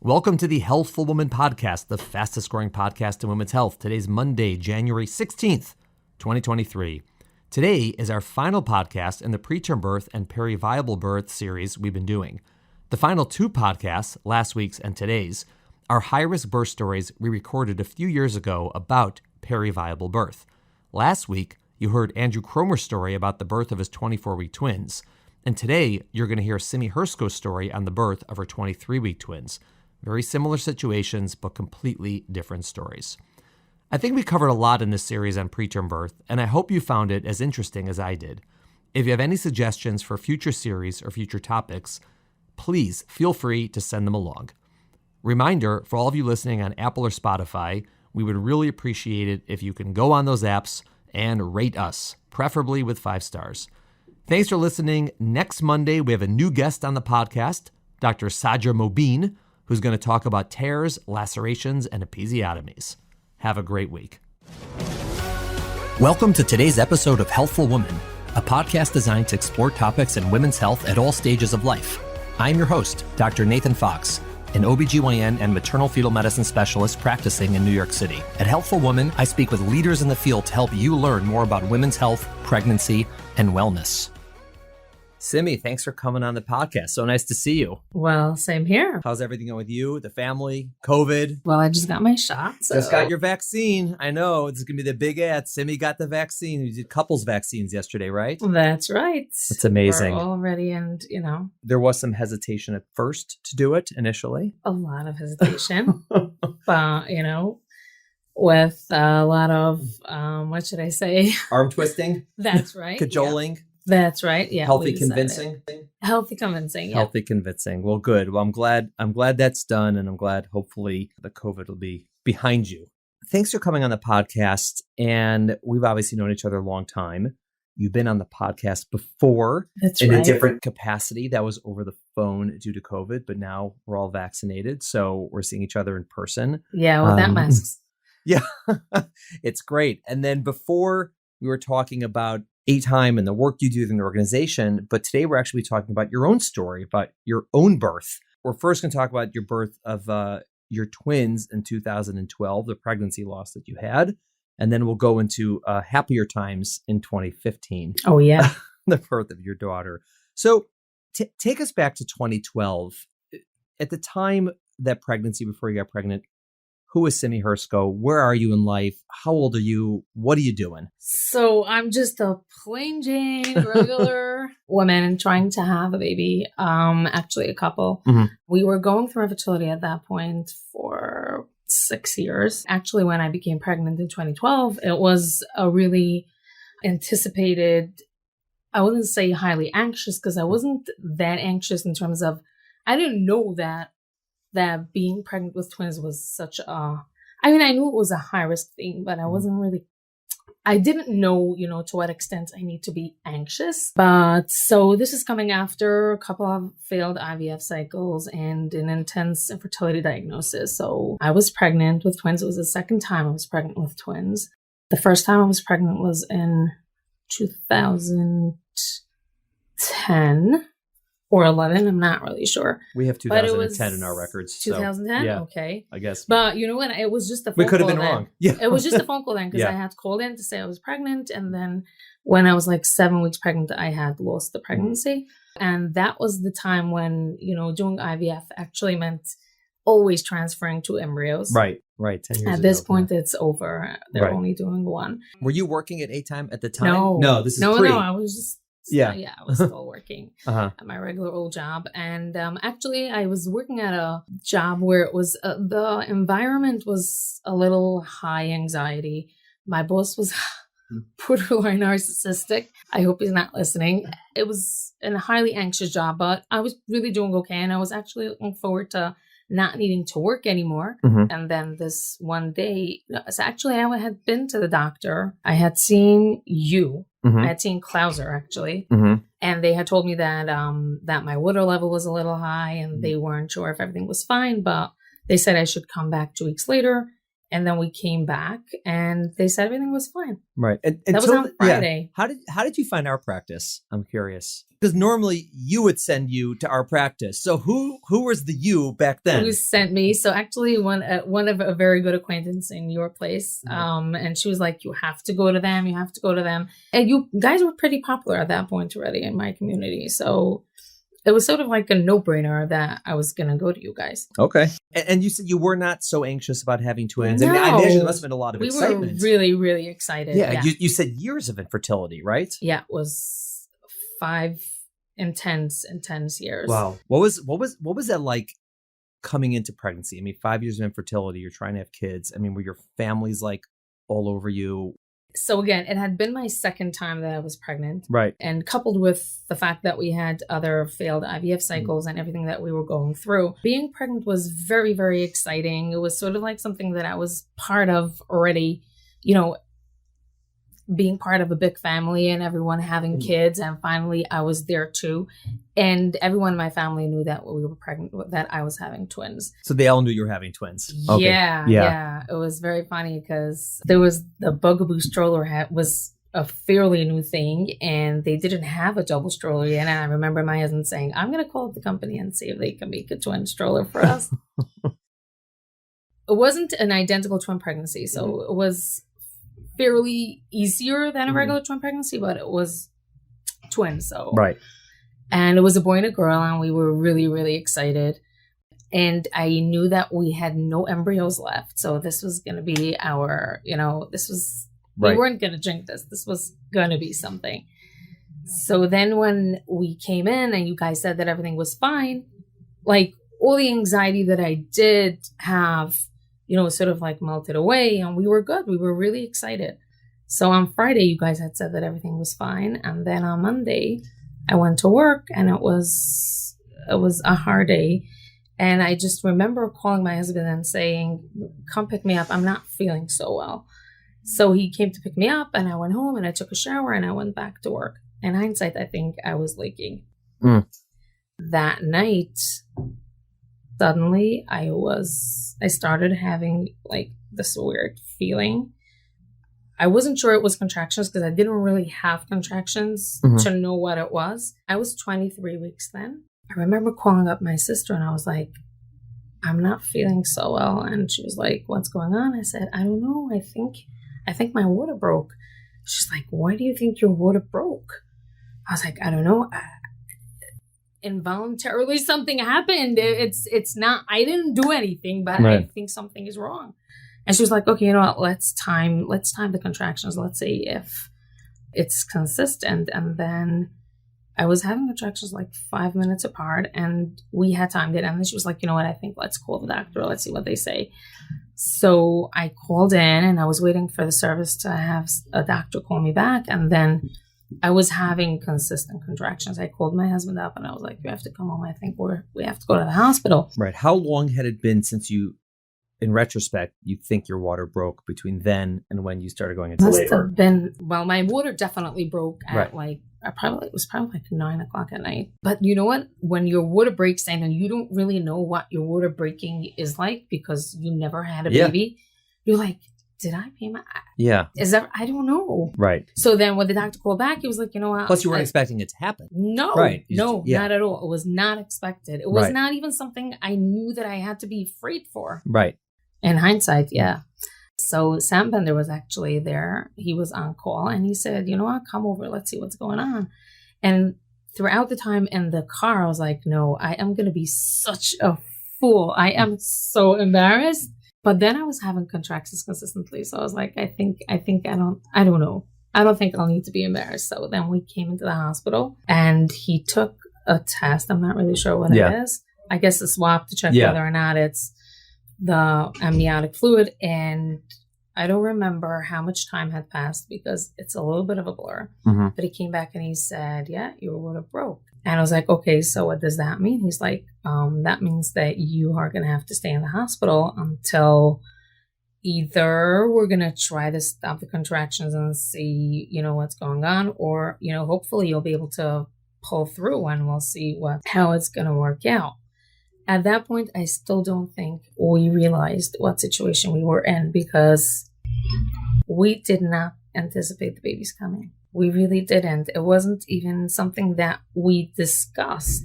Welcome to the Healthful Woman podcast, the fastest growing podcast in women's health. Today's Monday, January 16th, 2023. Today is our final podcast in the preterm birth and periviable birth series we've been doing. The final two podcasts, last week's and today's, are high-risk birth stories we recorded a few years ago about periviable birth. Last week, you heard Andrew Cromer's story about the birth of his 24-week twins. And today, you're going to hear Simi Hersko's story on the birth of her 23-week twins. Very similar situations, but completely different stories. I think we covered a lot in this series on preterm birth, and I hope you found it as interesting as I did. If you have any suggestions for future series or future topics, please feel free to send them along. Reminder, for all of you listening on Apple or Spotify, we would really appreciate it if you can go on those apps and rate us, preferably with 5 stars. Thanks for listening. Next Monday, we have a new guest on the podcast, Dr. Sadra Mobeen, who's going to talk about tears, lacerations, and episiotomies. Have a great week. Welcome to today's episode of Healthful Woman, a podcast designed to explore topics in women's health at all stages of life. I'm your host, Dr. Nathan Fox, an OBGYN and maternal fetal medicine specialist practicing in New York City. At Healthful Woman, I speak with leaders in the field to help you learn more about women's health, pregnancy, and wellness. Simi, thanks for coming on the podcast. So nice to see you. Well, same here. How's everything going with you, the family, COVID? Well, I just got my shot. So. Just got your vaccine. I know. This is going to be the big ad. Simi got the vaccine. We did couples vaccines yesterday, right? That's right. That's amazing. We're all ready and, There was some hesitation at first to do it initially. A lot of hesitation. But, with a lot of, what should I say? Arm twisting. That's right. Cajoling. Yeah. That's right. Yeah. Healthy convincing. Healthy convincing. Yeah. Healthy convincing. Well, good. Well, I'm glad that's done, and I'm glad hopefully the COVID will be behind you. Thanks for coming on the podcast. And we've obviously known each other a long time. You've been on the podcast before. That's in right. a different capacity. That was over the phone due to COVID, but now we're all vaccinated, so we're seeing each other in person. Yeah, without masks. Yeah, it's great. And then before we were talking about ATime and the work you do in the organization, but today we're actually talking about your own story, about your own birth. We're first going to talk about your birth of your twins in 2012, the pregnancy loss that you had, and then we'll go into happier times in 2015. Oh, yeah. The birth of your daughter. So take us back to 2012. At the time that pregnancy, before you got pregnant, who is Simi Hersko? Where are you in life? How old are you? What are you doing? So I'm just a plain Jane, regular woman trying to have a baby. Actually, a couple. Mm-hmm. We were going through infertility at that point for 6 years. Actually, when I became pregnant in 2012, it was a really anticipated, I wouldn't say highly anxious, because I wasn't that anxious in terms of, I didn't know that being pregnant with twins was such I knew it was a high risk thing, but I didn't know, to what extent I need to be anxious. But so this is coming after a couple of failed IVF cycles and an intense infertility diagnosis. So I was pregnant with twins. It was the second time I was pregnant with twins. The first time I was pregnant was in 2010. Or 11, I'm not really sure. We have 2010 in our records. 2010? So, yeah, okay. I guess. But you know what? It was just a phone call. We could have been wrong. Yeah. It was just a phone call then, because I had called in to say I was pregnant. And then when I was like 7 weeks pregnant, I had lost the pregnancy. And that was the time when, doing IVF actually meant always transferring to embryos. Right. 10 years ago. At this point, it's over. They're only doing one. Were you working at ATime at the time? No, this is pre. No, I was just... I was still working at my regular old job. And actually, I was working at a job where it was the environment was a little high anxiety. My boss was borderline narcissistic. I hope he's not listening. It was a highly anxious job, but I was really doing okay. And I was actually looking forward to not needing to work anymore. Mm-hmm. And then this one day, so actually I had been to the doctor. I had seen you. Mm-hmm. I had seen Klauser actually. Mm-hmm. And they had told me that that my water level was a little high and they weren't sure if everything was fine, but they said I should come back 2 weeks later And then we came back and they said everything was fine. Right. And that was on Friday. Yeah. How did you find our practice? I'm curious. Because normally you would send you to our practice. So who was the you back then? Who sent me? So actually one of a very good acquaintance in your place. And she was like, you have to go to them. You have to go to them. And you guys were pretty popular at that point already in my community. So it was sort of like a no-brainer that I was going to go to you guys. Okay. And you said you were not so anxious about having twins. No. I mean, I imagine there must have been a lot of excitement. We were really, really excited. Yeah. You said years of infertility, right? Yeah, it was 5 intense years. Wow. What was that like coming into pregnancy? I mean, 5 years of infertility, you're trying to have kids. I mean, were your families like all over you? So again, it had been my second time that I was pregnant. Right. And coupled with the fact that we had other failed IVF cycles and everything that we were going through, being pregnant was very, very exciting. It was sort of like something that I was part of already, being part of a big family and everyone having kids. And finally, I was there too. And everyone in my family knew that we were pregnant, that I was having twins. So they all knew you were having twins. Okay. Yeah. It was very funny because there was the Bugaboo stroller was a fairly new thing and they didn't have a double stroller yet. And I remember my husband saying, I'm going to call up the company and see if they can make a twin stroller for us. It wasn't an identical twin pregnancy. So it was fairly easier than a regular twin pregnancy, but it was twins. So right. And it was a boy and a girl, and we were really, really excited. And I knew that we had no embryos left. So this was going to be our, we weren't going to drink this. This was going to be something. So then when we came in and you guys said that everything was fine, like all the anxiety that I did have, sort of like melted away and we were good. We were really excited. So on Friday, you guys had said that everything was fine. And then on Monday, I went to work and it was a hard day. And I just remember calling my husband and saying, come pick me up. I'm not feeling so well. So he came to pick me up and I went home and I took a shower and I went back to work. In hindsight, I think I was leaking. That night, suddenly I started having like this weird feeling. I wasn't sure it was contractions because I didn't really have contractions to know what it was. I was 23 weeks then. I remember calling up my sister and I was like, I'm not feeling so well. And she was like, what's going on? I said, I don't know. I think my water broke. She's like, why do you think your water broke? I was like, I don't know. Involuntarily something happened. It's not, I didn't do anything, but right. I think something is wrong. And she was like, okay, you know what, let's time the contractions. Let's see if it's consistent. And then I was having contractions like 5 minutes apart and we had timed it. And then she was like, you know what, I think let's call the doctor. Let's see what they say. So I called in and I was waiting for the service to have a doctor call me back. And then I was having consistent contractions. I called my husband up and I was like, you have to come home. I think we have to go to the hospital. Right. How long had it been since you, in retrospect, you think your water broke between then and when you started going into labor? Must have been, well, my water definitely broke at right. It was probably like 9 o'clock at night. But you know what? When your water breaks and you don't really know what your water breaking is like because you never had a baby, you're like, did I pay my... Yeah. Is that... I don't know. Right. So then when the doctor called back, he was like, you know what? Plus you weren't expecting it to happen. No. Right. No, not at all. It was not expected. It was not even something I knew that I had to be afraid for. Right. In hindsight, yeah. So Sam Bender was actually there. He was on call and he said, you know what? Come over. Let's see what's going on. And throughout the time in the car, I was like, no, I am going to be such a fool. I am so embarrassed. But then I was having contractions consistently. So I was like, I don't know. I don't think I'll need to be embarrassed. So then we came into the hospital and he took a test. I'm not really sure what it is. I guess a swab to check whether or not it's the amniotic fluid. And I don't remember how much time had passed because it's a little bit of a blur. But he came back and he said, yeah, your water broke. And I was like, okay, so what does that mean? He's like, that means that you are going to have to stay in the hospital until either we're going to try to stop the contractions and see, what's going on, or, hopefully you'll be able to pull through and we'll see how it's going to work out. At that point, I still don't think, we realized what situation we were in, because we did not anticipate the babies coming. We really didn't. It wasn't even something that we discussed.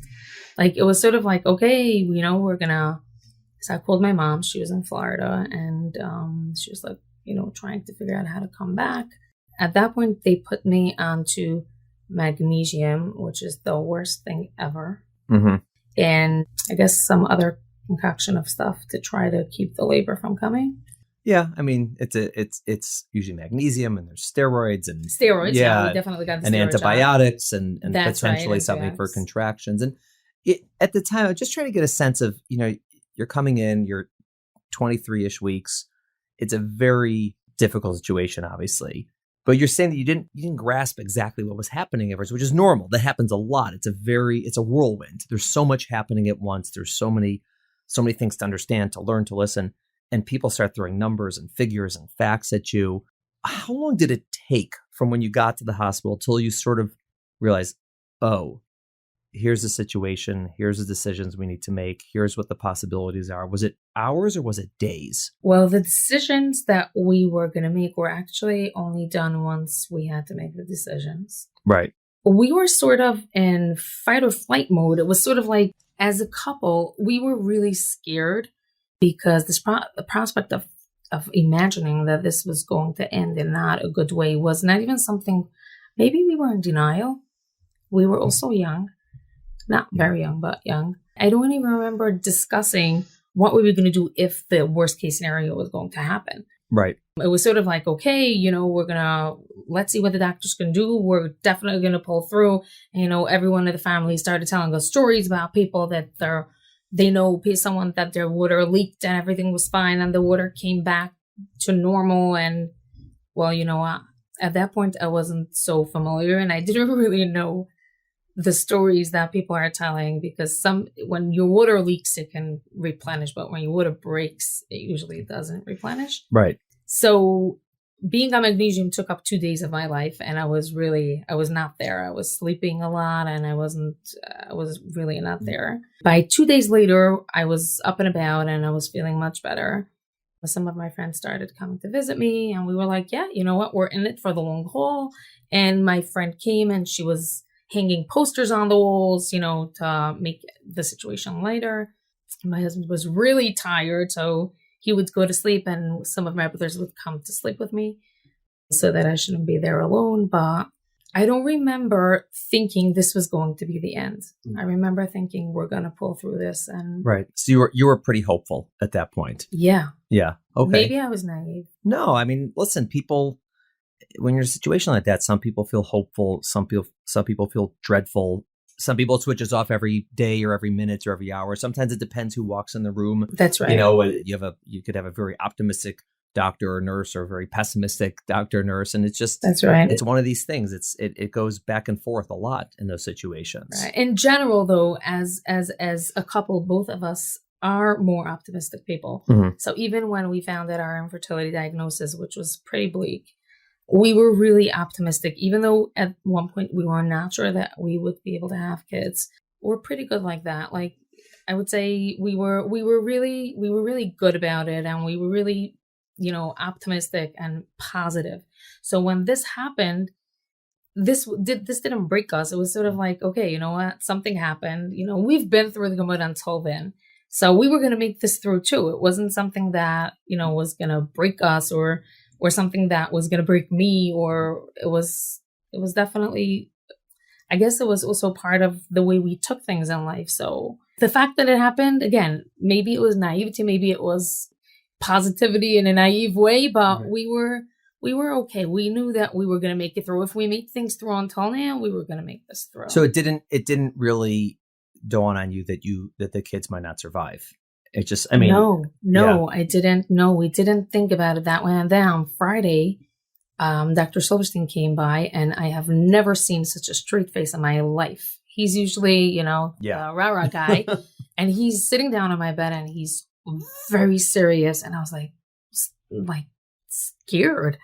Like, it was sort of like, okay, we're gonna. So I called my mom. She was in Florida, and she was like, trying to figure out how to come back. At that point, they put me onto magnesium, which is the worst thing ever. Mm-hmm. And I guess some other concoction of stuff to try to keep the labor from coming. Yeah, I mean, it's usually magnesium, and there's steroids and Yeah, we definitely got the and steroid antibiotics and That's potentially right, something for antibiotics. contractions. And at the time, I was just trying to get a sense of, you're coming in, you're 23-ish weeks. It's a very difficult situation, obviously. But you're saying that you didn't grasp exactly what was happening at first, which is normal. That happens a lot. It's a whirlwind. There's so much happening at once. There's so many things to understand, to learn, to listen. And people start throwing numbers and figures and facts at you. How long did it take from when you got to the hospital till you sort of realized, oh, here's the situation, here's the decisions we need to make, here's what the possibilities are? Was it hours or was it days? Well, the decisions that we were going to make were actually only done once we had to make the decisions. Right. We were sort of in fight or flight mode. It was sort of like, as a couple, we were really scared, because the prospect of imagining that this was going to end in not a good way was not even something. Maybe we were in denial. We were also young, not very young, but young. I don't even remember discussing what we were going to do if the worst case scenario was going to happen. Right. It was sort of like, okay, let's see what the doctors can do. We're definitely going to pull through. And, everyone in the family started telling us stories about people that they know someone that their water leaked and everything was fine, and the water came back to normal. And well, at that point I wasn't so familiar, and I didn't really know the stories that people are telling, because when your water leaks, it can replenish, but when your water breaks, it usually doesn't replenish. Right. So being on magnesium took up 2 days of my life, and I was not there. I was sleeping a lot, and I was really not there. By 2 days later, I was up and about, and I was feeling much better. Some of my friends started coming to visit me, and we were like, yeah, you know what? We're in it for the long haul. And my friend came, and she was hanging posters on the walls, to make the situation lighter. My husband was really tired, so he would go to sleep, and some of my brothers would come to sleep with me so that I shouldn't be there alone. But I don't remember thinking this was going to be the end. I remember thinking we're going to pull through this. And right. So you were pretty hopeful at that point. Yeah. Yeah. Okay. Maybe I was naive. No, I mean, listen, people, when you're in a situation like that, some people feel hopeful. Some people feel dreadful. Some people it switches off every day or every minute or every hour. Sometimes it depends who walks in the room. That's right. You could have a very optimistic doctor or nurse, or a very pessimistic doctor or nurse, and it's just that's right. It's one of these things. It goes back and forth a lot in those situations. Right. In general, though, as a couple, both of us are more optimistic people. Mm-hmm. So even when we found out our infertility diagnosis, which was pretty bleak, we were really optimistic, even though at one point we were not sure that we would be able to have kids. We're pretty good like that. Like, I would say we were really good about it, and we were really, optimistic and positive. So when this happened, this didn't break us. It was sort of like, okay, you know what? Something happened. We've been through the gamut until then. So we were going to make this through too. It wasn't something that, was going to break us or something that was going to break me, or it was definitely, I guess it was also part of the way we took things in life. So the fact that it happened, again, maybe it was naivety, maybe it was positivity in a naive way, but right. we were okay. We knew that we were going to make it through. If we made things through until now, we were going to make this through. So it didn't really dawn on you that the kids might not survive. It just, I mean, no, yeah. I didn't. No, we didn't think about it that way. And then on Friday, Dr. Silverstein came by, and I have never seen such a straight face in my life. He's usually, the rah-rah guy, and he's sitting down on my bed, and he's very serious. And I was like scared.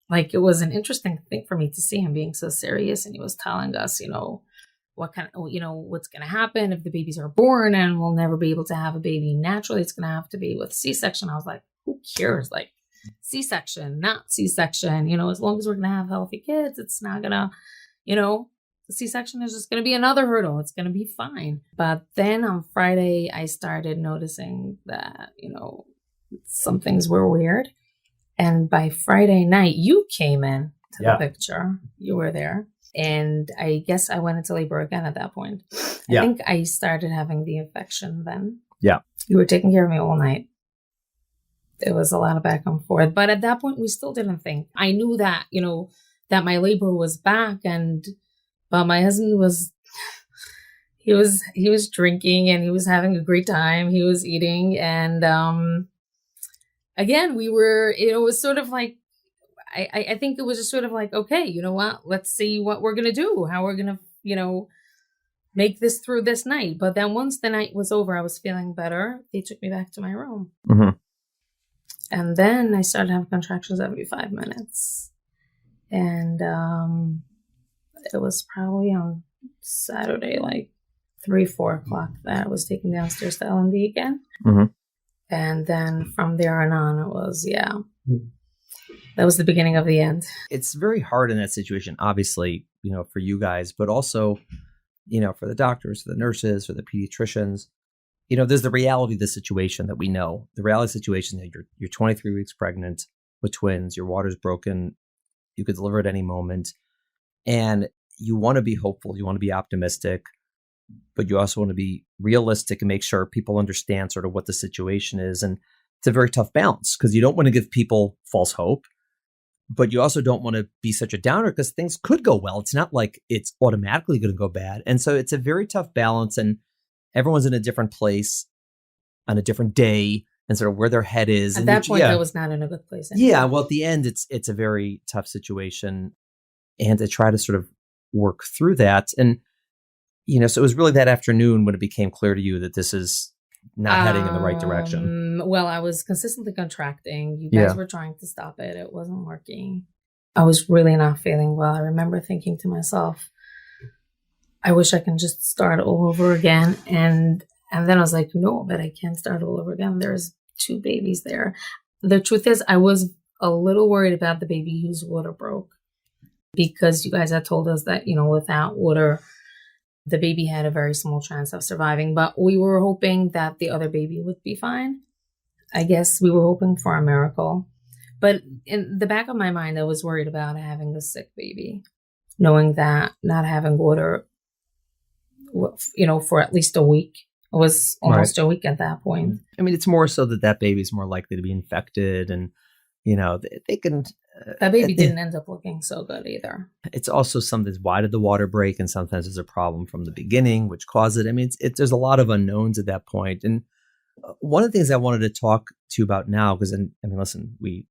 Like, it was an interesting thing for me to see him being so serious. And he was telling us, what's going to happen if the babies are born and we'll never be able to have a baby naturally. It's going to have to be with C-section. I was like, who cares? Like C-section, not C-section, as long as we're going to have healthy kids, it's not going to, the C-section is just going to be another hurdle. It's going to be fine. But then on Friday, I started noticing that, some things were weird. And by Friday night, you came in to the picture. You were there. And I guess I went into labor again at that point. I think I started having the infection then. Yeah. You were taking care of me all night. It was a lot of back and forth. But at that point, we still didn't think. I knew that, that my labor was back. But my husband he was drinking and he was having a great time. He was eating. And again, it was sort of like, I think it was just sort of like, okay, you know what? Let's see what we're going to do, how we're going to, make this through this night. But then once the night was over, I was feeling better. They took me back to my room. Mm-hmm. And then I started having contractions every 5 minutes. And it was probably on Saturday, like 3-4 o'clock, that I was taken downstairs to L&D again. Mm-hmm. And then from there on, it was, that was the beginning of the end. It's very hard in that situation, obviously, for you guys, but also, for the doctors, for the nurses, for the pediatricians. There's the reality of the situation that we know. The reality of the situation that you're 23 weeks pregnant with twins, your water's broken, you could deliver at any moment. And you want to be hopeful, you want to be optimistic, but you also want to be realistic and make sure people understand sort of what the situation is. And it's a very tough balance because you don't want to give people false hope, but you also don't want to be such a downer because things could go well. It's not like it's automatically going to go bad. And so it's a very tough balance, and everyone's in a different place on a different day and sort of where their head is. At that point, I was not in a good place anymore. Yeah. Well, at the end, it's a very tough situation, and to try to sort of work through that. And, so it was really that afternoon when it became clear to you that this is not heading in the right direction. Well, I was consistently contracting. You guys were trying to stop it. It wasn't working. I was really not feeling well. I remember thinking to myself, I wish I can just start all over again. And then I was like, no, but I can't start all over again. There's 2 babies there. The truth is, I was a little worried about the baby whose water broke, because you guys had told us that, without water, the baby had a very small chance of surviving, but we were hoping that the other baby would be fine. I guess we were hoping for a miracle. But in the back of my mind, I was worried about having a sick baby, knowing that not having water, for at least a week. It was almost a week at that point. I mean, it's more so that baby's more likely to be infected, and, they can... That baby didn't end up looking so good either. It's also something, why did the water break? And sometimes there's a problem from the beginning, which caused it. I mean, there's a lot of unknowns at that point. And one of the things I wanted to talk to you about now, because, listen, we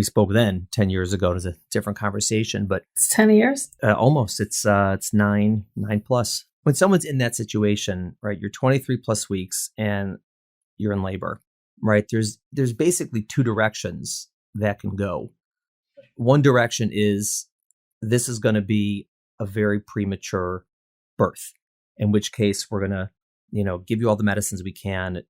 spoke then 10 years ago. It was a different conversation, but it's 10 years? Almost. It's 9 plus. When someone's in that situation, right, you're 23 plus weeks and you're in labor, right? There's basically 2 directions that can go. One direction is, this is going to be a very premature birth, in which case we're going to, give you all the medicines we can,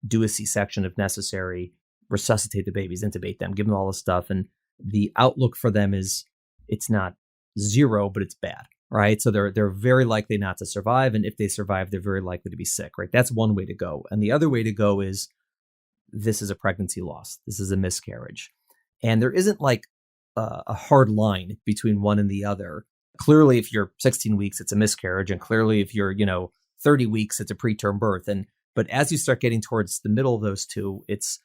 do a C-section if necessary, resuscitate the babies, intubate them, give them all the stuff. And the outlook for them is, it's not 0, but it's bad, right? So they're very likely not to survive. And if they survive, they're very likely to be sick, right? That's one way to go. And the other way to go is, this is a pregnancy loss. This is a miscarriage. And there isn't like a hard line between one and the other. Clearly, if you're 16 weeks, it's a miscarriage. And clearly, if you're, 30 weeks, it's a preterm birth. But as you start getting towards the middle of those 2, it's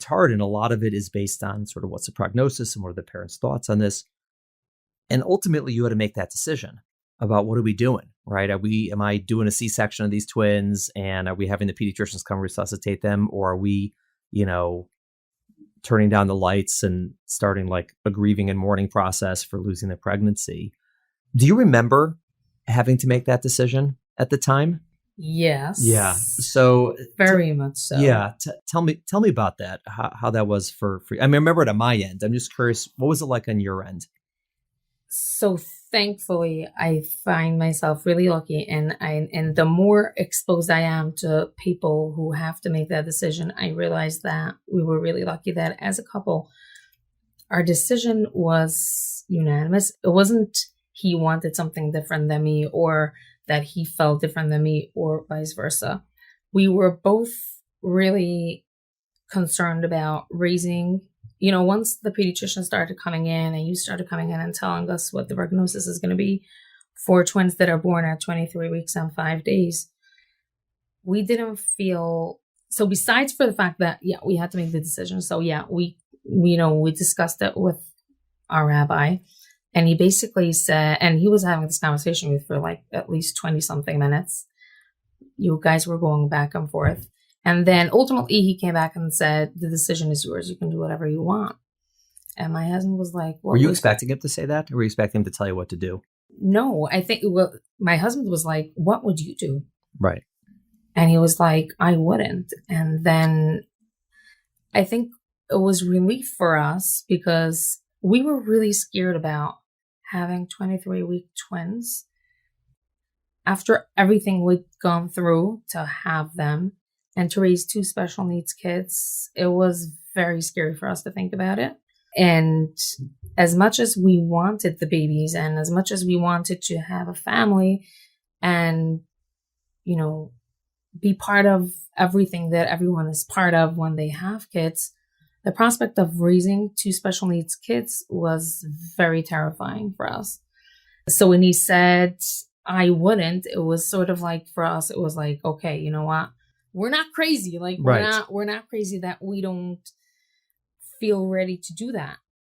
hard. And a lot of it is based on sort of what's the prognosis and what are the parents' thoughts on this. And ultimately, you had to make that decision about, what are we doing, right? Am I doing a C-section of these twins, and are we having the pediatricians come resuscitate them? Or are we, turning down the lights and starting like a grieving and mourning process for losing the pregnancy? Do you remember having to make that decision at the time? Yes. Yeah. So very much so. Yeah. Tell me about that. How that was for. I remember it on my end. I'm just curious, what was it like on your end? So thankfully, I find myself really lucky, and the more exposed I am to people who have to make that decision, I realize that we were really lucky that as a couple, our decision was unanimous. It wasn't he wanted something different than me or that he felt different than me or vice versa. We were both really concerned about raising, once the pediatrician started coming in and you started coming in and telling us what the prognosis is going to be for twins that are born at 23 weeks and 5 days, we didn't feel, so besides for the fact that, we had to make the decision. So we discussed it with our rabbi, and he basically said, and he was having this conversation with for like at least 20 something minutes. You guys were going back and forth. And then ultimately he came back and said, the decision is yours. You can do whatever you want. And my husband was like, were you expecting him to say that? Or were you expecting him to tell you what to do? No, I think my husband was like, what would you do? Right. And he was like, I wouldn't. And then I think it was relief for us because we were really scared about having 23-week twins. After everything we'd gone through to have them and to raise 2 special needs kids, it was very scary for us to think about it. And as much as we wanted the babies and as much as we wanted to have a family and, be part of everything that everyone is part of when they have kids, the prospect of raising 2 special needs kids was very terrifying for us. So when he said, I wouldn't, it was sort of like for us, it was like, okay, you know what? We're not crazy. Like we're not crazy that we don't feel ready to do that.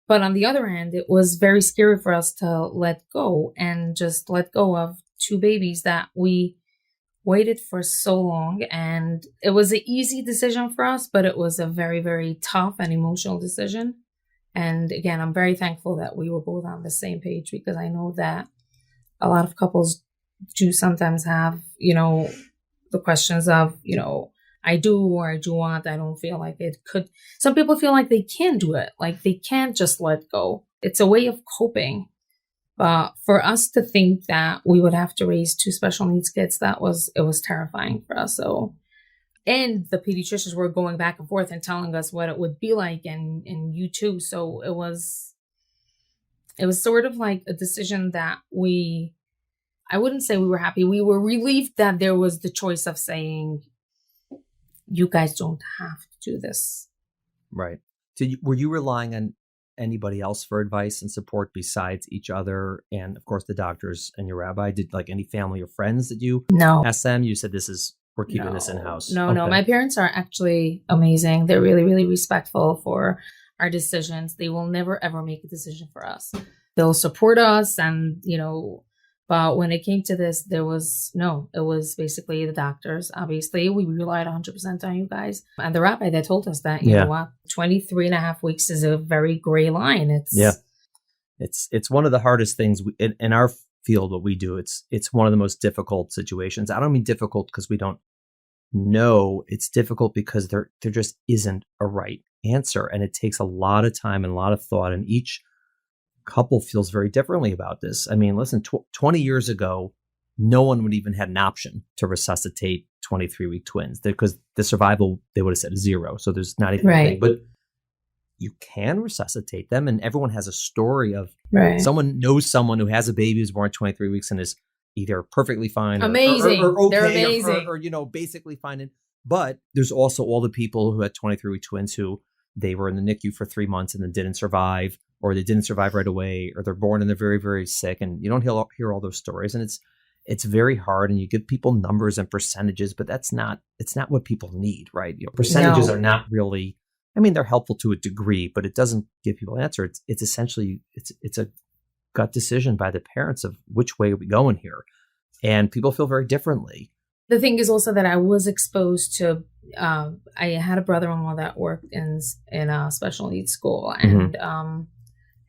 But on the other hand, it was very scary for us to let go and just let go of 2 babies that we waited for so long. And it was an easy decision for us, but it was a very, very tough and emotional decision. And again, I'm very thankful that we were both on the same page because I know that a lot of couples do sometimes have, the questions of, I do or I do want, I don't feel like it could. Some people feel like they can't do it. Like they can't just let go. It's a way of coping. But for us to think that we would have to raise 2 special needs kids, it was terrifying for us. So, and the pediatricians were going back and forth and telling us what it would be like and you too. So it was sort of like a decision that I wouldn't say we were happy. We were relieved that there was the choice of saying, you guys don't have to do this. Right. So were you relying on anybody else for advice and support besides each other and of course the doctors and your rabbi? Did like any family or friends that you asked them? You said we're keeping this in-house. No. My parents are actually amazing. They're really, really respectful for our decisions. They will never ever make a decision for us. They'll support us and, but when it came to this, it was basically the doctors. Obviously, we relied 100% on you guys. And the rabbi that told us that, you know what, 23 and a half weeks is a very gray line. It's one of the hardest things in our field, what we do. It's one of the most difficult situations. I don't mean difficult because we don't know. It's difficult because there just isn't a right answer. And it takes a lot of time and a lot of thought. And each couple feels very differently about this. I mean, listen, 20 years ago, no one would even had an option to resuscitate 23-week twins because the survival, they would have said 0. So there's not even a thing, but you can resuscitate them. And everyone has a story of someone knows someone who has a baby who's born at 23 weeks and is either perfectly fine amazing. Or okay, they're amazing. Or basically fine. But there's also all the people who had 23-week twins who they were in the NICU for 3 months and then didn't survive, or they didn't survive right away, or they're born and they're very, very sick. And you don't hear all those stories. And it's very hard. And you give people numbers and percentages, but it's not what people need, right? Percentages are not really, I mean, they're helpful to a degree, but it doesn't give people an answer. It's essentially, it's a gut decision by the parents of which way are we going here. And people feel very differently. The thing is also that I was exposed to, I had a brother-in-law that worked in a special needs school,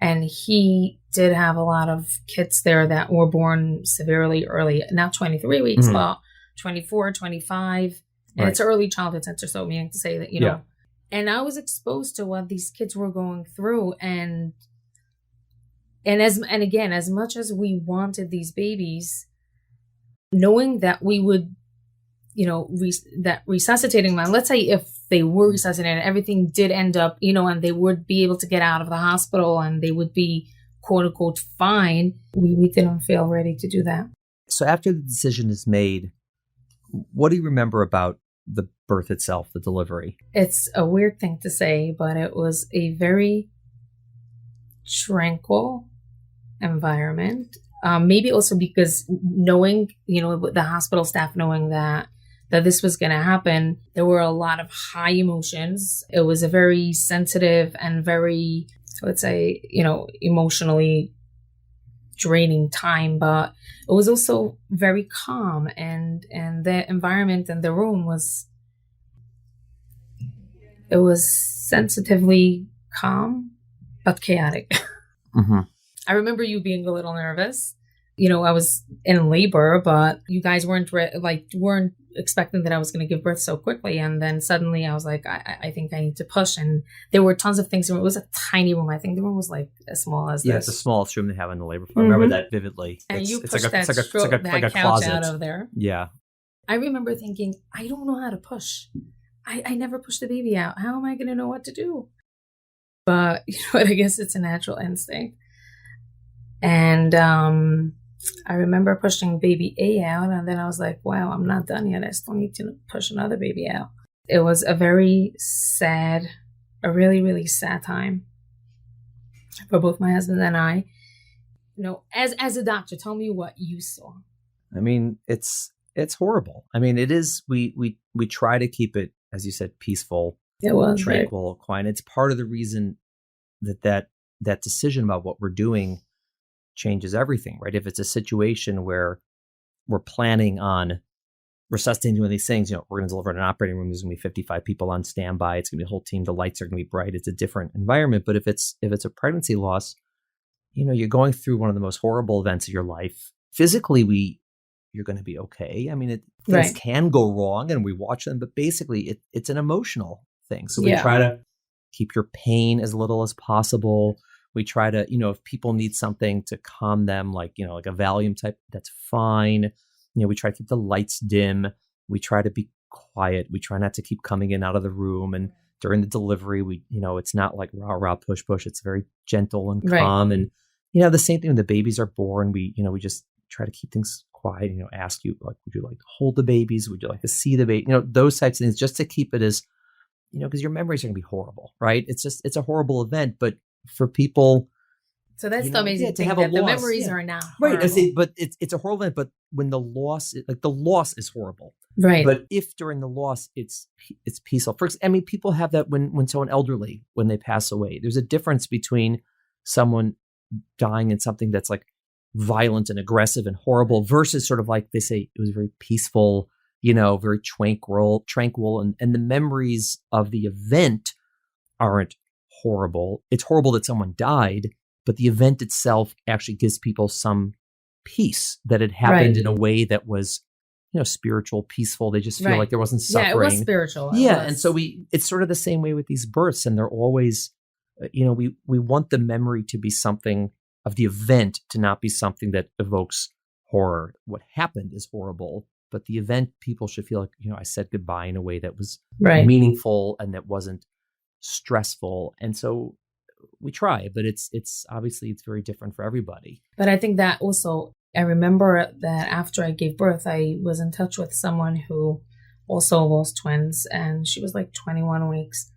and he did have a lot of kids there that were born severely early, not 23 weeks, but 24, 25, and it's early childhood center. So meaning to say that, know, and I was exposed to what these kids were going through, and And again, as much as we wanted these babies, knowing that we would, that resuscitating them, let's say if they were resuscitated, everything did end up, and they would be able to get out of the hospital and they would be quote unquote fine, we didn't feel ready to do that. So after the decision is made, what do you remember about the birth itself, the delivery? It's a weird thing to say, but it was a very tranquil environment. Maybe also because knowing, the hospital staff knowing that this was going to happen, there were a lot of high emotions. It was a very sensitive and very, let's say, emotionally draining time, but it was also very calm, and the environment in the room was sensitively calm but chaotic. Mm-hmm. I remember you being a little nervous. I was in labor, but you guys weren't expecting that I was going to give birth so quickly. And then suddenly I was like, I think I need to push. And there were tons of things. It was a tiny room. I think the room was like as small as this. Yeah, it's the smallest room they have in the labor floor. I remember that vividly. And you pushed like a couch closet out of there. Yeah. I remember thinking, I don't know how to push. I never pushed the baby out. How am I going to know what to do? But I guess it's a natural instinct. And I remember pushing baby A out, and then I was like, wow, I'm not done yet. I still need to push another baby out. It was a really, really sad time for both my husband and I. As a doctor, tell me what you saw. I mean, it's horrible. I mean, it is, we try to keep it, as you said, peaceful, it was tranquil, quiet. It's part of the reason that decision about what we're doing changes everything, right? If it's a situation where we're planning on resuscitating one of these things, we're going to deliver in an operating room. There's going to be 55 people on standby. It's going to be a whole team. The lights are going to be bright. It's a different environment. But if it's a pregnancy loss, you're going through one of the most horrible events of your life. Physically, you're going to be okay. I mean, things can go wrong, and we watch them, but basically, it's an emotional thing. So we try to keep your pain as little as possible. We try to, if people need something to calm them, like a Valium type, that's fine. We try to keep the lights dim. We try to be quiet. We try not to keep coming in out of the room. And during the delivery, it's not like rah, rah, push, push. It's very gentle and calm. And, the same thing when the babies are born, we just try to keep things quiet, ask you, like, would you like to hold the babies? Would you like to see the baby? Those types of things, just to keep it as, because your memories are going to be horrible, right? It's a horrible event, but for people, so that's the amazing thing, that the memories are not horrible. Right. I say, but it's a horrible event. But when the loss is horrible, right? But if during the loss it's peaceful. People have that when someone elderly, when they pass away. There's a difference between someone dying in something that's like violent and aggressive and horrible versus sort of like they say it was very peaceful, very tranquil, and the memories of the event aren't horrible. It's horrible that someone died, but the event itself actually gives people some peace that it happened in a way that was, spiritual, peaceful. They just feel like there wasn't suffering. Yeah, it was spiritual. And so it's sort of the same way with these births, and they're always, we want the memory to be something of the event, to not be something that evokes horror. What happened is horrible, but the event, people should feel like, I said goodbye in a way that was meaningful and that wasn't stressful. And so we try, but it's obviously it's very different for everybody. But I think that also, I remember that after I gave birth, I was in touch with someone who also lost twins, and she was like 21 weeks.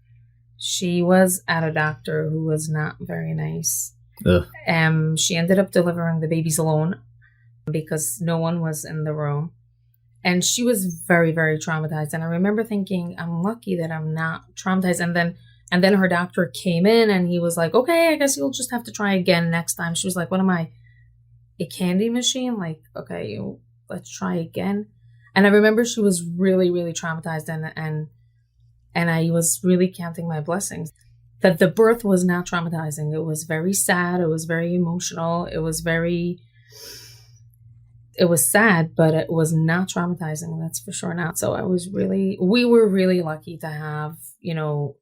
She was at a doctor who was not very nice. She ended up delivering the babies alone because no one was in the room. And she was very, very traumatized. And I remember thinking, I'm lucky that I'm not traumatized. And then her doctor came in and he was like, okay, I guess you'll just have to try again next time. She was like, what am I, a candy machine? Like, okay, let's try again. And I remember she was really, really traumatized. And I was really counting my blessings that the birth was not traumatizing. It was very sad. It was very emotional. It was very, it was sad, but it was not traumatizing. That's for sure not. So we were really lucky to have,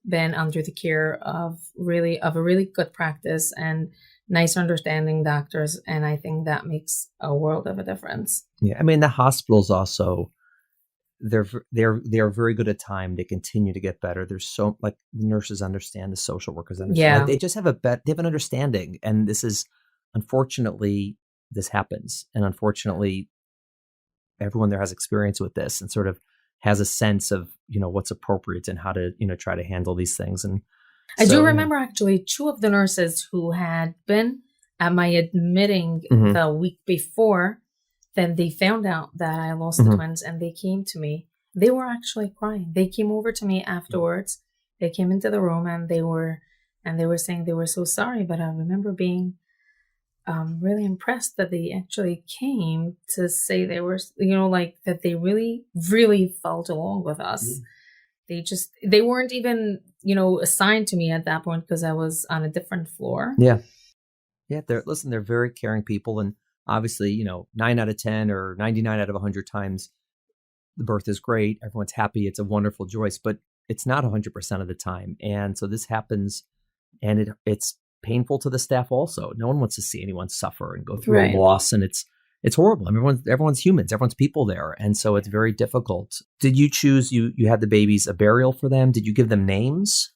been under the care of a really good practice and nice, understanding doctors. And I think that makes a world of a difference. Yeah. I mean, the hospitals also, they're very good at time. They continue to get better. There's so, like, the nurses understand, the social workers understand. Yeah. Like, they just have they have an understanding. And unfortunately, this happens. And unfortunately, everyone there has experience with this and sort of has a sense of, what's appropriate and how to, try to handle these things. And I do remember actually 2 of the nurses who had been at my admitting the week before, then they found out that I lost the twins and they came to me. They were actually crying. They came over to me afterwards. They came into the room and they were saying they were so sorry. But I remember being really impressed that they actually came to say they were, like that they really, really felt along with us. They weren't even, assigned to me at that point because I was on a different floor. Yeah. Yeah. They're very caring people. And obviously, 9 out of 10 or 99 out of 100 times the birth is great. Everyone's happy. It's a wonderful choice, but it's not 100% of the time. And so this happens, and it's painful to the staff also. No one wants to see anyone suffer and go through a loss, and it's horrible. I mean, everyone's humans, everyone's people there, and so it's very difficult. Did you choose? You had the babies a burial for them? Did you give them names?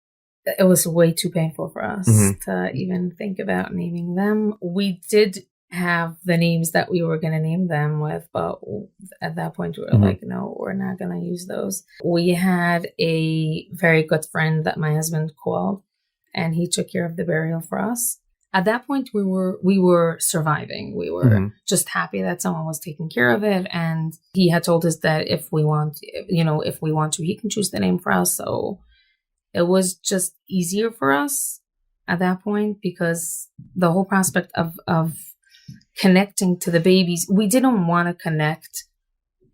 It was way too painful for us to even think about naming them. We did have the names that we were going to name them with, but at that point we were like, no, we're not going to use those. We had a very good friend that my husband called, and he took care of the burial for us. At that point, we were surviving. We were just happy that someone was taking care of it. And he had told us that if we want to, he can choose the name for us. So it was just easier for us at that point, because the whole prospect of connecting to the babies, we didn't want to connect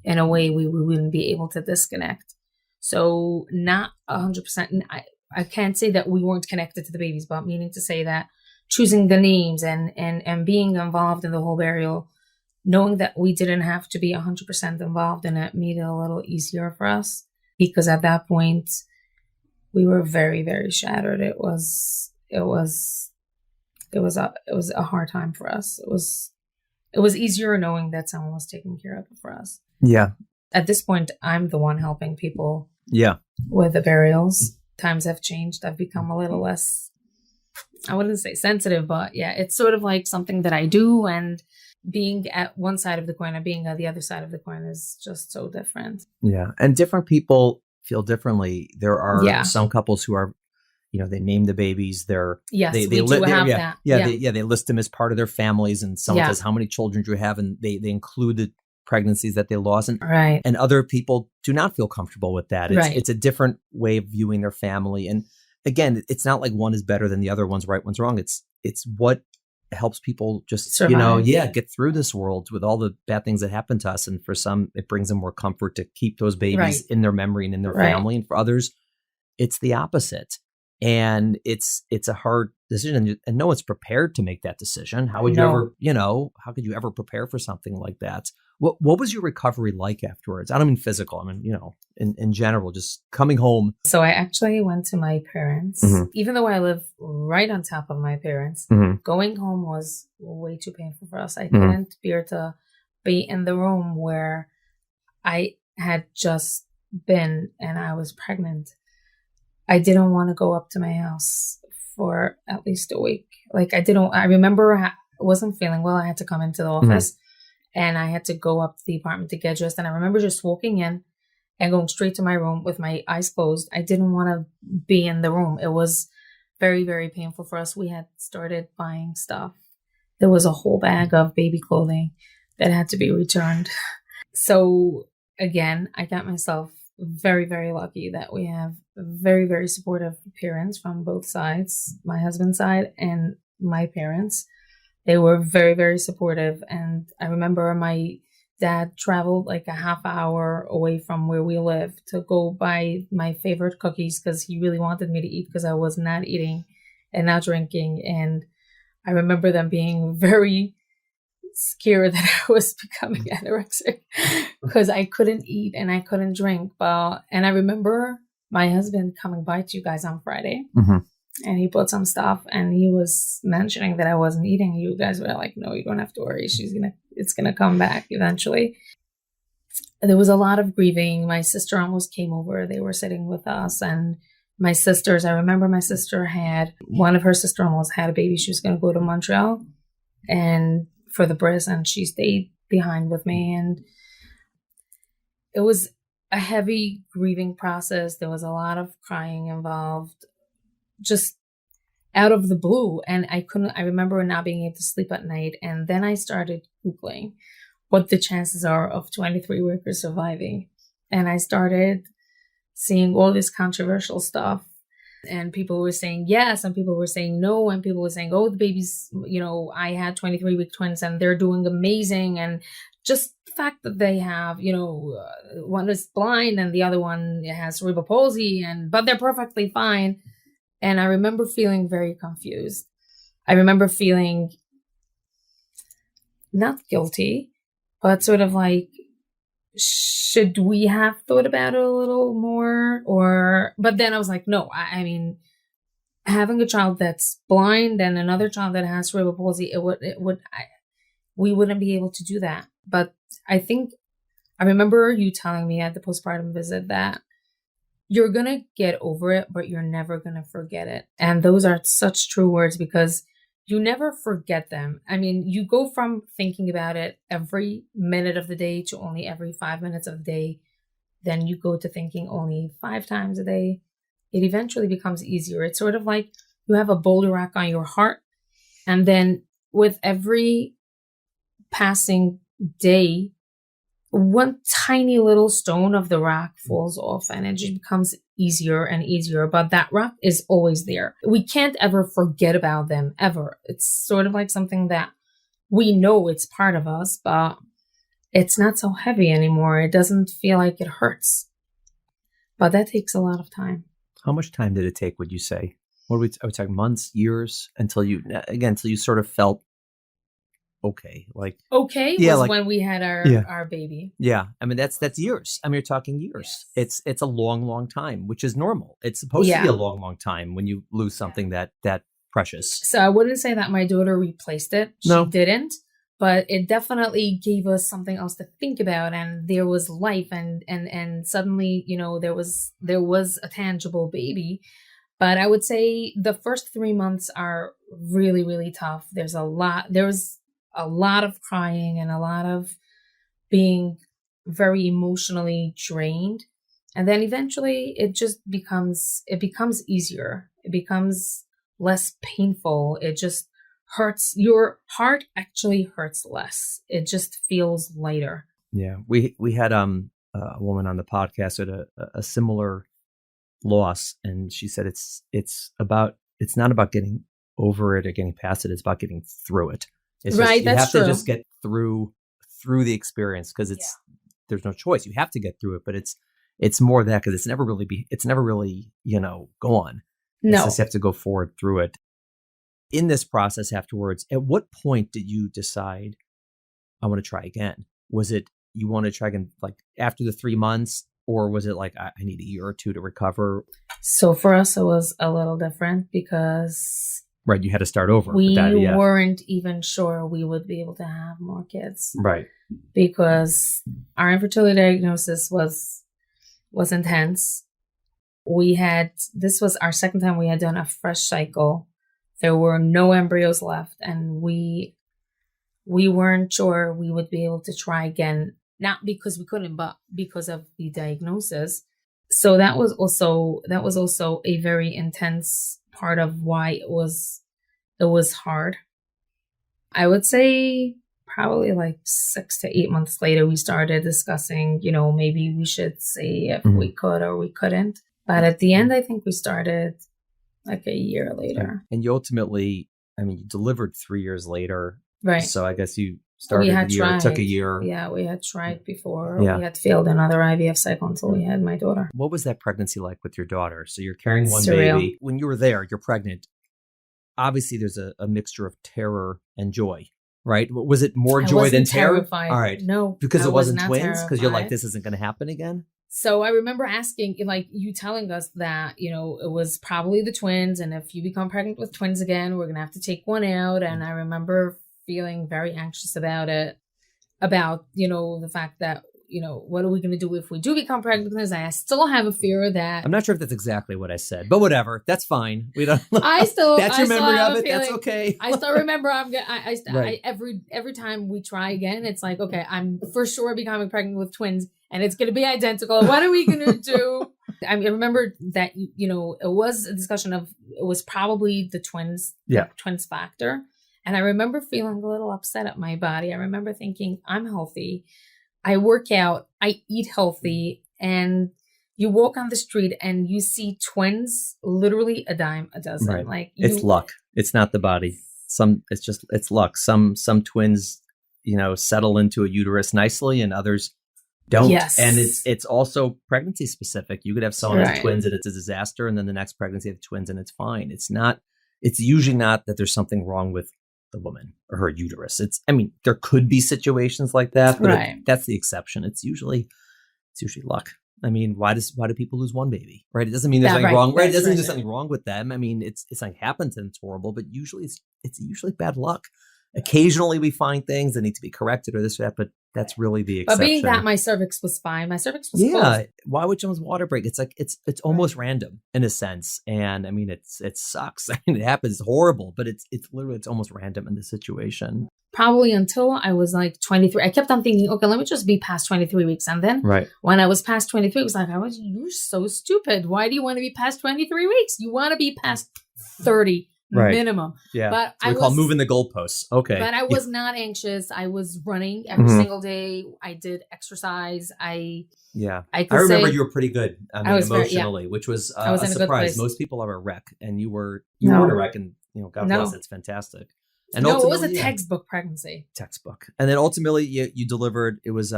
in a way we wouldn't be able to disconnect. So not 100%. I can't say that we weren't connected to the babies, but meaning to say that choosing the names and being involved in the whole burial, knowing that we didn't have to be 100% involved in it, made it a little easier for us, because at that point we were very, very shattered. It was a hard time for us. It was easier knowing that someone was taking care of it for us. Yeah. At this point, I'm the one helping people. Yeah. With the burials. Times have changed. I've become a little less, I wouldn't say sensitive, but yeah, it's sort of like something that I do, and being at one side of the coin and being at the other side of the coin is just so different. Yeah. And different people feel differently. There are some couples who are, they name the babies. They list them as part of their families, and someone says, how many children do you have? And they include the pregnancies that they lost. And other people do not feel comfortable with that. It's a different way of viewing their family. And again, it's not like one is better than the other, one's right, one's wrong. It's what helps people just, survive. Get through this world with all the bad things that happen to us. And for some, it brings them more comfort to keep those babies in their memory and in their family. And for others, it's the opposite. And it's a hard decision, and no one's prepared to make that decision. How would you ever, how could you ever prepare for something like that? What was your recovery like afterwards? I don't mean physical. I mean, in general, just coming home. So I actually went to my parents. Even though I live right on top of my parents, going home was way too painful for us. I couldn't bear to be in the room where I had just been and I was pregnant. I didn't want to go up to my house for at least a week. I remember I wasn't feeling well. I had to come into the office and I had to go up to the apartment to get dressed. And I remember just walking in and going straight to my room with my eyes closed. I didn't want to be in the room. It was very, very painful for us. We had started buying stuff. There was a whole bag of baby clothing that had to be returned. So again, I got myself very, very lucky that we have very, very supportive parents from both sides, my husband's side and my parents. They were very, very supportive. And I remember my dad traveled like a half hour away from where we live to go buy my favorite cookies because he really wanted me to eat because I was not eating and not drinking. And I remember them being very scared that I was becoming anorexic because I couldn't eat and I couldn't drink. And I remember my husband coming by to you guys on Friday, and he bought some stuff and he was mentioning that I wasn't eating. You guys were like, no, you don't have to worry. It's going to come back eventually. There was a lot of grieving. My sister almost came over. They were sitting with us, and my sisters, I remember my sister one of her sister-in-laws had a baby. She was going to go to Montreal and for the bris, and she stayed behind with me. And it was a heavy grieving process. There was a lot of crying involved, just out of the blue. And I remember not being able to sleep at night. And then I started Googling what the chances are of 23-weekers surviving. And I started seeing all this controversial stuff. And people were saying yes, and people were saying no, and people were saying, oh, the babies, I had 23-week twins and they're doing amazing. And just the fact that they have, one is blind and the other one has cerebral palsy, but they're perfectly fine. And I remember feeling very confused. I remember feeling not guilty, but sort of like, should we have thought about it a little more? But then I was like, no, I mean, having a child that's blind and another child that has cerebral palsy, we wouldn't be able to do that. But I remember you telling me at the postpartum visit that you're going to get over it, but you're never going to forget it. And those are such true words, because you never forget them. I mean, you go from thinking about it every minute of the day to only every 5 minutes of the day. Then you go to thinking only 5 times a day. It eventually becomes easier. It's sort of like you have a boulder rock on your heart. And then with every passing day, one tiny little stone of the rock falls off, and it just becomes easier and easier. But that rock is always there. We can't ever forget about them, ever. It's sort of like something that we know it's part of us, but it's not so heavy anymore. It doesn't feel like it hurts. But that takes a lot of time. How much time did it take, would you say? I would say months, years, until you sort of felt okay, when we had our baby. Yeah, I mean that's years. I mean, you're talking years. Yes. It's a long time, which is normal. It's supposed to be a long time when you lose something that precious. So I wouldn't say that my daughter replaced it. She didn't, but it definitely gave us something else to think about, and there was life, and suddenly there was a tangible baby. But I would say the first 3 months are really, really tough. There was a lot of crying and a lot of being very emotionally drained. And then eventually it becomes easier. It becomes less painful. It just hurts. Your heart actually hurts less. It just feels lighter. Yeah. We had a woman on the podcast with a similar loss, and she said it's not about getting over it or getting past it. It's about getting through it. It's right, you have true. to just get through the experience, because there's no choice. You have to get through it, but it's more that, because it's never really gone. No, you just have to go forward through it. In this process afterwards, at what point did you decide, I want to try again? Was it you want to try again like after the 3 months, or was it like I need a year or two to recover? So for us, it was a little different because. Right, you had to start over. We weren't even sure we would be able to have more kids. Right. Because our infertility diagnosis was intense. This was our second time we had done a fresh cycle. There were no embryos left, and we weren't sure we would be able to try again, not because we couldn't, but because of the diagnosis. So that was also a very intense part of why it was hard. I would say probably like 6 to 8 months later, we started discussing, maybe we should see if we could or we couldn't. But at the end, I think we started like a year later. And you ultimately, you delivered 3 years later. Right. So I guess you started a year. It took a year. Yeah, we had tried before. Yeah. We had failed another IVF cycle until we had my daughter. What was that pregnancy like with your daughter? So you're carrying one Surreal. baby. When you were there, you're pregnant. Obviously, there's a mixture of terror and joy. right? Was it more I joy wasn't than terror? terrified. All right. No. Because I it was wasn't not twins? Because you're like, terrified. this isn't going to happen again? So I remember asking, like, you telling us that, you know, it was probably the twins. And if you become pregnant with twins again, we're going to have to take one out. And I remember feeling very anxious about it, about, you know, the fact that, you know, what are we going to do if we do become pregnant with twins? I still have a fear that. I'm not sure if that's exactly what I said, but whatever. That's fine. We don't. That's your I memory have of a it. That's feeling. okay. I still remember. Right. Every time we try again, it's like, okay, I'm for sure becoming pregnant with twins, and it's going to be identical. What are we going to do? I mean, I remember that, you know, it was a discussion of, it was probably the twins, Yeah, the twins factor, and I remember feeling a little upset at my body. I remember thinking, I'm healthy, I work out, I eat healthy, and you walk on the street and you see twins, literally a dime a dozen. right. Like It's luck. It's not the body. It's luck. Some twins, you know, settle into a uterus nicely, and others don't. Yes. And it's also pregnancy specific. You could have someone has Right. twins and it's a disaster, and then the next pregnancy have twins and it's fine. It's usually not that there's something wrong with the woman or her uterus. I mean, there could be situations like that, but Right. that's the exception. It's usually luck. I mean, why do people lose one baby? Right? It doesn't mean there's anything wrong. Right? It doesn't mean there's something wrong with them. I mean, it's something happens and it's horrible, but usually it's usually bad luck. Occasionally we find things that need to be corrected or this or that, but that's really the exception. But being that my cervix was fine, my cervix was yeah. closed. Why would someone's water break? It's like it's almost random in a sense, and I mean it sucks. I mean it happens, it's horrible, but it's literally it's almost random in this situation. Probably until I was like 23. I kept on thinking, okay, let me just be past 23 weeks. And then Right. when I was past 23, it was like, you're so stupid. Why do you want to be past 23 weeks? You want to be past 30 Right. minimum. Yeah. But So we call moving the goalposts. Okay. But I was not anxious. I was running every single day. I did exercise. I remember you were pretty good. I mean, emotionally, very, which was I was a in a good surprise. place. Most people are a wreck, and you weren't a wreck, and you know, God bless, it's fantastic. And it was a textbook pregnancy. Textbook. And then ultimately you delivered, it was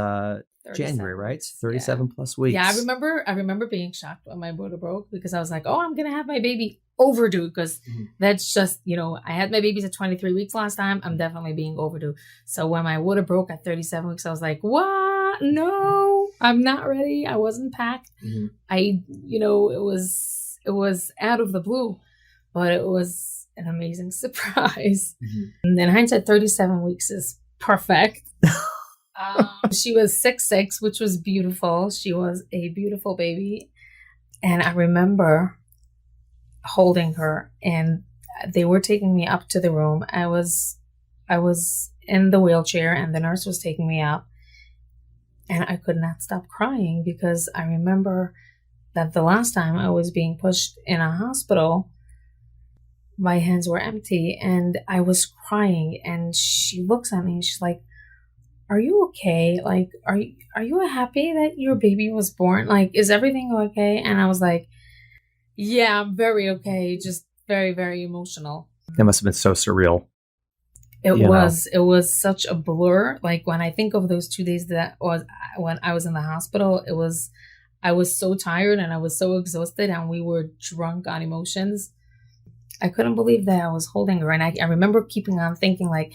January, right? 37 plus weeks. Yeah, I remember being shocked when my water broke, because I was like, oh, I'm going to have my baby overdue, because that's just, you know, I had my babies at 23 weeks last time. I'm definitely being overdue. So when my water broke at 37 weeks, I was like, what? No, I'm not ready. I wasn't packed. It was out of the blue, but it was an amazing surprise. And in hindsight, 37 weeks is perfect. She was 6'6", which was beautiful. She was a beautiful baby. And I remember holding her, and they were taking me up to the room. I was in the wheelchair, and the nurse was taking me up, and I could not stop crying, because I remember that the last time I was being pushed in a hospital, my hands were empty and I was crying, and she looks at me and she's like, are you okay? Like, are you happy that your baby was born? Like, is everything okay? And I was like, yeah, I'm very okay. Just very, very emotional. That must have been so surreal. It was such a blur. Like, when I think of those 2 days that was when I was in the hospital, I was so tired and I was so exhausted, and we were drunk on emotions. I couldn't believe that I was holding her. And I remember keeping on thinking, like,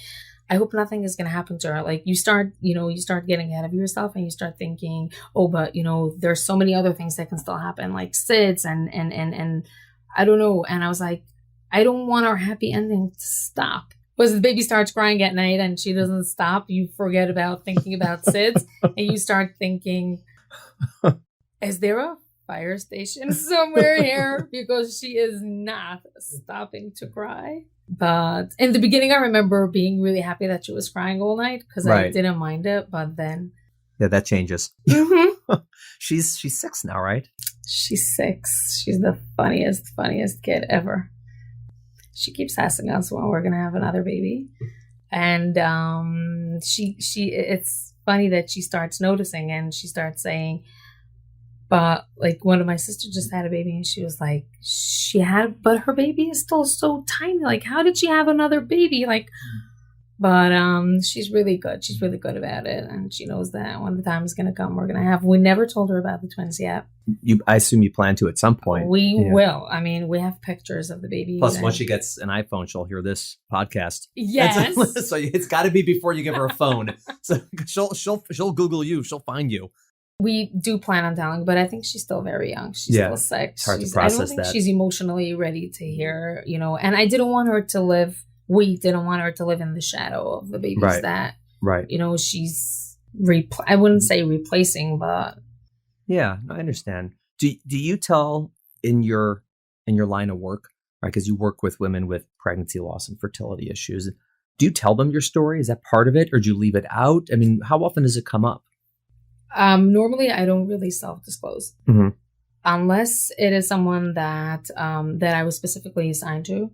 I hope nothing is going to happen to her. Like, you start getting ahead of yourself, and you start thinking, oh, but, you know, there's so many other things that can still happen, like SIDS and I don't know. And I was like, I don't want our happy ending to stop. Because the baby starts crying at night and she doesn't stop. You forget about thinking about SIDS and you start thinking, is there a fire station somewhere here? Because she is not stopping to cry. But in the beginning, I remember being really happy that she was crying all night, because I didn't mind it. But then, yeah, that changes. She's 6 now, right? She's 6. She's the funniest kid ever. She keeps asking us when we're gonna have another baby, and it's funny that she starts noticing, and she starts saying, but like, one of my sisters just had a baby, and she was like, but her baby is still so tiny. Like, how did she have another baby? Like, But she's really good. She's really good about it. And she knows that when the time is going to come, we're going to have. We never told her about the twins yet. I assume you plan to at some point. We will. I mean, we have pictures of the baby. Plus, once she gets an iPhone, she'll hear this podcast. Yes. So it's got to be before you give her a phone. So she'll Google you. She'll find you. We do plan on telling, but I think she's still very young. She's still sick. It's hard to process I don't think that. She's emotionally ready to hear, and I didn't want her to live. We didn't want her to live in the shadow of the babies that, she's, I wouldn't say replacing, but. Yeah, I understand. Do you tell in your line of work, right? Because you work with women with pregnancy loss and fertility issues. Do you tell them your story? Is that part of it? Or do you leave it out? I mean, how often does it come up? Normally, I don't really self-disclose. Mm-hmm. Unless it is someone that I was specifically assigned to,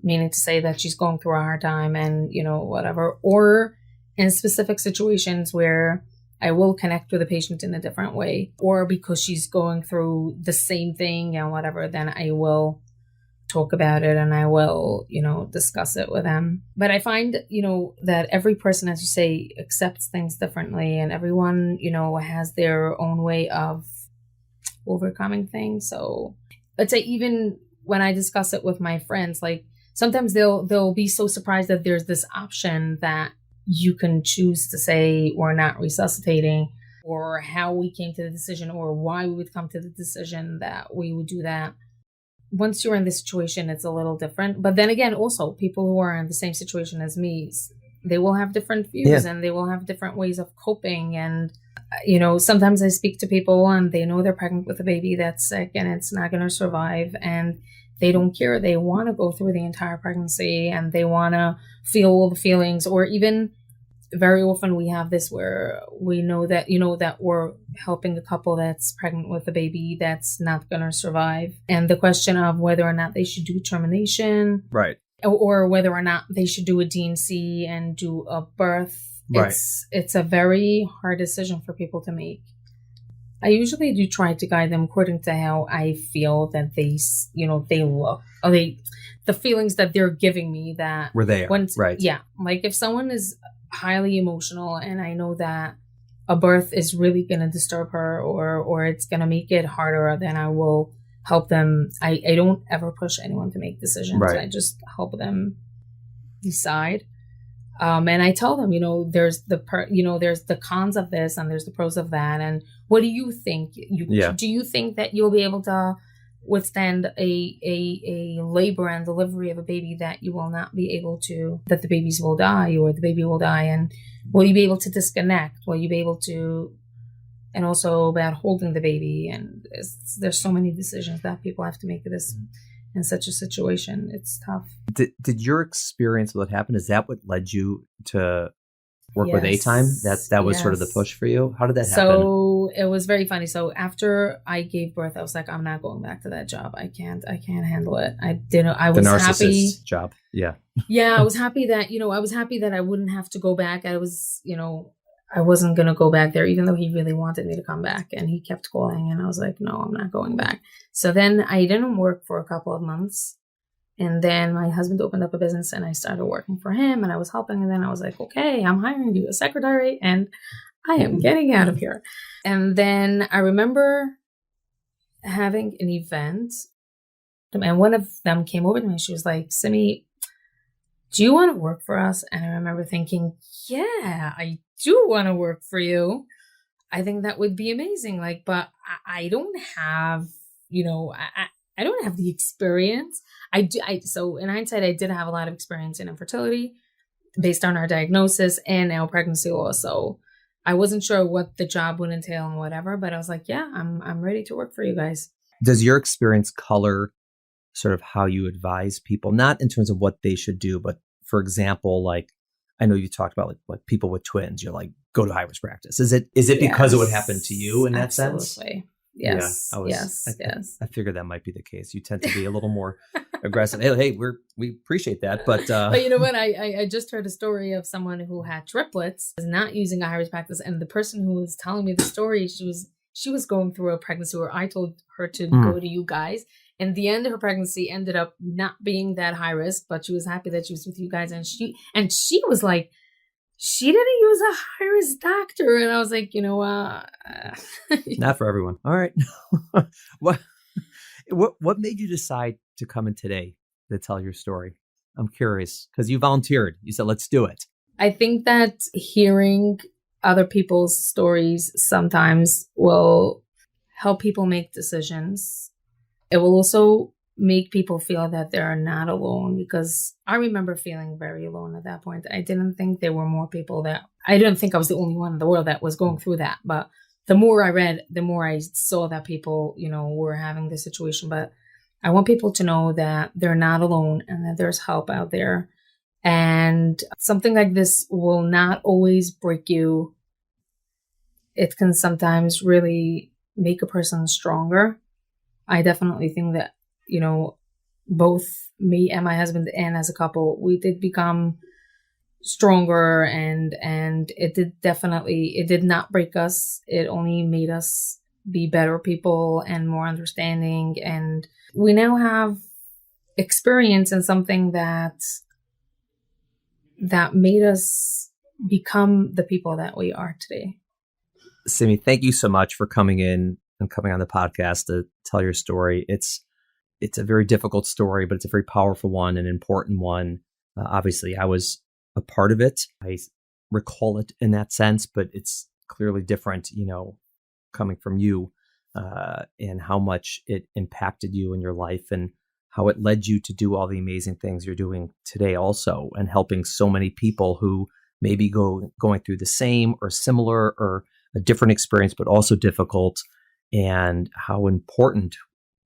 meaning to say that she's going through a hard time and, whatever. Or in specific situations where I will connect with the patient in a different way, or because she's going through the same thing and whatever, then I will talk about it and I will, discuss it with them. But I find, that every person, as you say, accepts things differently, and everyone, has their own way of overcoming things. So let's say even when I discuss it with my friends, like sometimes they'll be so surprised that there's this option that you can choose to say we're not resuscitating, or how we came to the decision, or why we would come to the decision that we would do that. Once you're in this situation, it's a little different. But then again, also people who are in the same situation as me, they will have different views and they will have different ways of coping. And sometimes I speak to people and they know they're pregnant with a baby that's sick and it's not going to survive, and they don't care. They want to go through the entire pregnancy and they want to feel all the feelings. Or even very often we have this where we know that, that we're helping a couple that's pregnant with a baby that's not going to survive. And the question of whether or not they should do termination. Right. Or whether or not they should do a D&C and do a birth. Right. It's a very hard decision for people to make. I usually do try to guide them according to how I feel that they look, or the feelings that they're giving me that were there. Right. Yeah. Like if someone is highly emotional and I know that a birth is really going to disturb her or it's going to make it harder, then I will help them. I don't ever push anyone to make decisions. Right. I just help them decide. And I tell them, there's there's the cons of this and there's the pros of that. And what do you think? Do you think that you'll be able to withstand a labor and delivery of a baby that you will not be able to, that the babies will die or the baby will die? And will you be able to disconnect? Will you be able to, and also about holding the baby? And there's so many decisions that people have to make this in such a situation. It's tough. Did your experience with what happened, is that what led you to work with ATime? That was sort of the push for you? How did that happen? So it was very funny. So after I gave birth, I was like, I'm not going back to that job. I can't handle it. I was happy. Job. Yeah. Yeah. I was happy that I wouldn't have to go back. I was, I wasn't going to go back there, even though he really wanted me to come back. And he kept calling and I was like, no, I'm not going back. So then I didn't work for a couple of months. And then my husband opened up a business and I started working for him and I was helping. And then I was like, okay, I'm hiring you a secretary and I am getting out of here. And then I remember having an event and one of them came over to me. She was like, Simi, do you want to work for us? And I remember thinking, yeah, I do want to work for you. I think that would be amazing. Like, but I don't have, I don't have the experience. So in hindsight, I did have a lot of experience in infertility based on our diagnosis and now pregnancy loss. So I wasn't sure what the job would entail and whatever, but I was like, yeah, I'm ready to work for you guys. Does your experience color sort of how you advise people, not in terms of what they should do, but for example, like I know you talked about like people with twins, you're like, go to high risk practice. Is it because it would happen to you in that sense? Yes. Yeah, Yes. I figured that might be the case. You tend to be a little more aggressive. Hey, we appreciate that, but you know what? I just heard a story of someone who had triplets, was not using a high risk practice, and the person who was telling me the story, she was going through a pregnancy where I told her to go to you guys, in the end, her pregnancy ended up not being that high risk, but she was happy that she was with you guys. And she was like, she didn't use a high risk doctor. And I was like, not for everyone. All right. What made you decide to come in today to tell your story? I'm curious because you volunteered. You said, let's do it. I think that hearing other people's stories sometimes will help people make decisions. It will also make people feel that they're not alone, because I remember feeling very alone at that point. I didn't think there were more people I didn't think I was the only one in the world that was going through that. But the more I read, the more I saw that people, were having this situation. But I want people to know that they're not alone and that there's help out there. And something like this will not always break you. It can sometimes really make a person stronger. I definitely think that, both me and my husband and as a couple, we did become stronger, and it did not break us. It only made us be better people and more understanding. And we now have experience in something that made us become the people that we are today. Simi, thank you so much for coming in and coming on the podcast to tell your story. It's a very difficult story, but it's a very powerful one, an important one. Obviously, I was a part of it. I recall it in that sense, but it's clearly different, coming from you and how much it impacted you in your life and how it led you to do all the amazing things you're doing today also, and helping so many people who maybe going through the same or similar or a different experience, but also difficult, and how important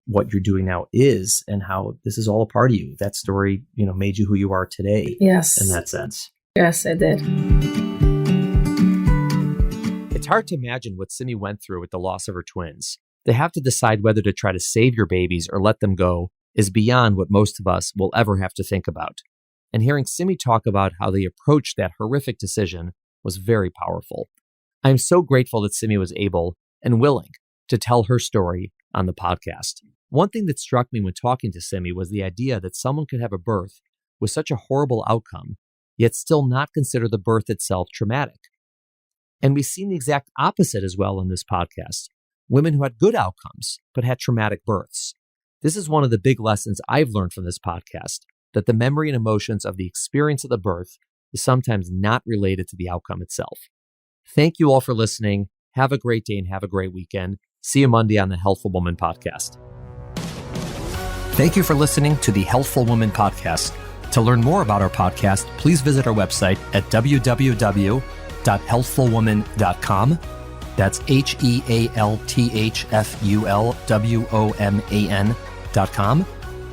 what you're doing now is, and how this is all a part of you. That story, made you who you are today. Yes. In that sense. Yes, it did. It's hard to imagine what Simi went through with the loss of her twins. To have to decide whether to try to save your babies or let them go is beyond what most of us will ever have to think about. And hearing Simi talk about how they approached that horrific decision was very powerful. I am so grateful that Simi was able and willing to tell her story on the podcast. One thing that struck me when talking to Simi was the idea that someone could have a birth with such a horrible outcome, yet still not consider the birth itself traumatic. And we've seen the exact opposite as well in this podcast. Women who had good outcomes, but had traumatic births. This is one of the big lessons I've learned from this podcast, that the memory and emotions of the experience of the birth is sometimes not related to the outcome itself. Thank you all for listening. Have a great day and have a great weekend. See you Monday on the Healthful Woman podcast. Thank you for listening to the Healthful Woman podcast. To learn more about our podcast, please visit our website at www.healthfulwoman.com. That's HEALTHFULWOMAN.com.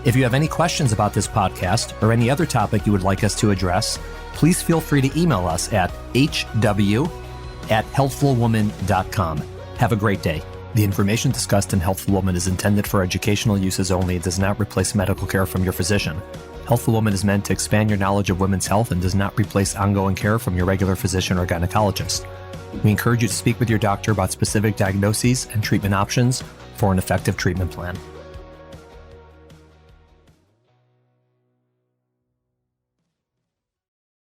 If you have any questions about this podcast or any other topic you would like us to address, please feel free to email us at hw@healthfulwoman.com. Have a great day. The information discussed in Healthful Woman is intended for educational uses only and does not replace medical care from your physician. Healthful Woman is meant to expand your knowledge of women's health and does not replace ongoing care from your regular physician or gynecologist. We encourage you to speak with your doctor about specific diagnoses and treatment options for an effective treatment plan.